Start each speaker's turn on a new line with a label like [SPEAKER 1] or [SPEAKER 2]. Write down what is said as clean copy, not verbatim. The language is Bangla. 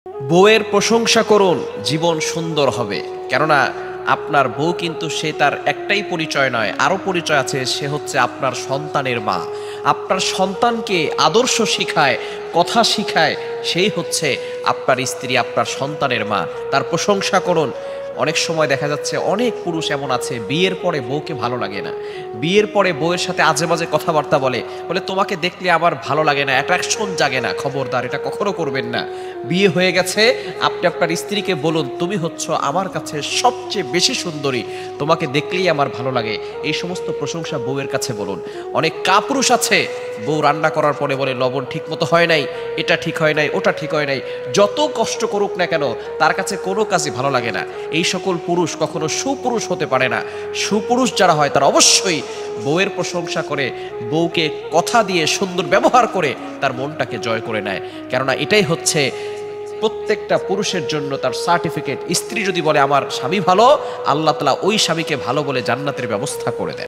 [SPEAKER 1] বউয়ের প্রশংসা করুন, জীবন সুন্দর হবে। কেননা আপনার বউ কিন্তু সে তার একটাই পরিচয় নয়, আরও পরিচয় আছে। সে হচ্ছে আপনার সন্তানের মা। আপনার সন্তানকে আদর্শ শিখায়, কথা শিখায়, সেই হচ্ছে আপনার স্ত্রী, আপনার সন্তানের মা। তার প্রশংসা করুন। অনেক সময় দেখা যাচ্ছে অনেক পুরুষ এমন আছে বিয়ের পরে বউকে ভালো লাগে না, বিয়ের পরে বউয়ের সাথে আজে বাজে কথাবার্তা বলে, বলে তোমাকে দেখলে আমার ভালো লাগে না, অ্যাট্রাকশন জাগে না। খবরদার, এটা কখনো করবেন না। বিয়ে হয়ে গেছে, আপনি আপনার স্ত্রীকে বলুন তুমি হচ্ছ আমার কাছে সবচেয়ে বেশি সুন্দরী, তোমাকে দেখলেই আমার ভালো লাগে। এই সমস্ত প্রশংসা বউয়ের কাছে বলুন। অনেক কাপুরুষ আছে বউ রান্না করার পরে বলে লবণ ঠিক মতো হয় নাই, এটা ঠিক হয় নাই, ওটা ঠিক হয় নাই। যত কষ্ট করুক না কেন তার কাছে কোনো কাজই ভালো লাগে না। এই সকল পুরুষ কখনো সুপুরুষ হতে পারে না। সুপুরুষ যারা হয় তারা অবশ্যই বউয়ের প্রশংসা করে, বউকে কথা দিয়ে সুন্দর ব্যবহার করে তার মনটাকে জয় করে নেয়। কেননা এটাই হচ্ছে প্রত্যেকটা পুরুষের জন্য তার সার্টিফিকেট। স্ত্রী যদি বলে আমার স্বামী ভালো, আল্লাহ তাআলা ওই স্বামীকে ভালো বলে জান্নাতের ব্যবস্থা করে দেন।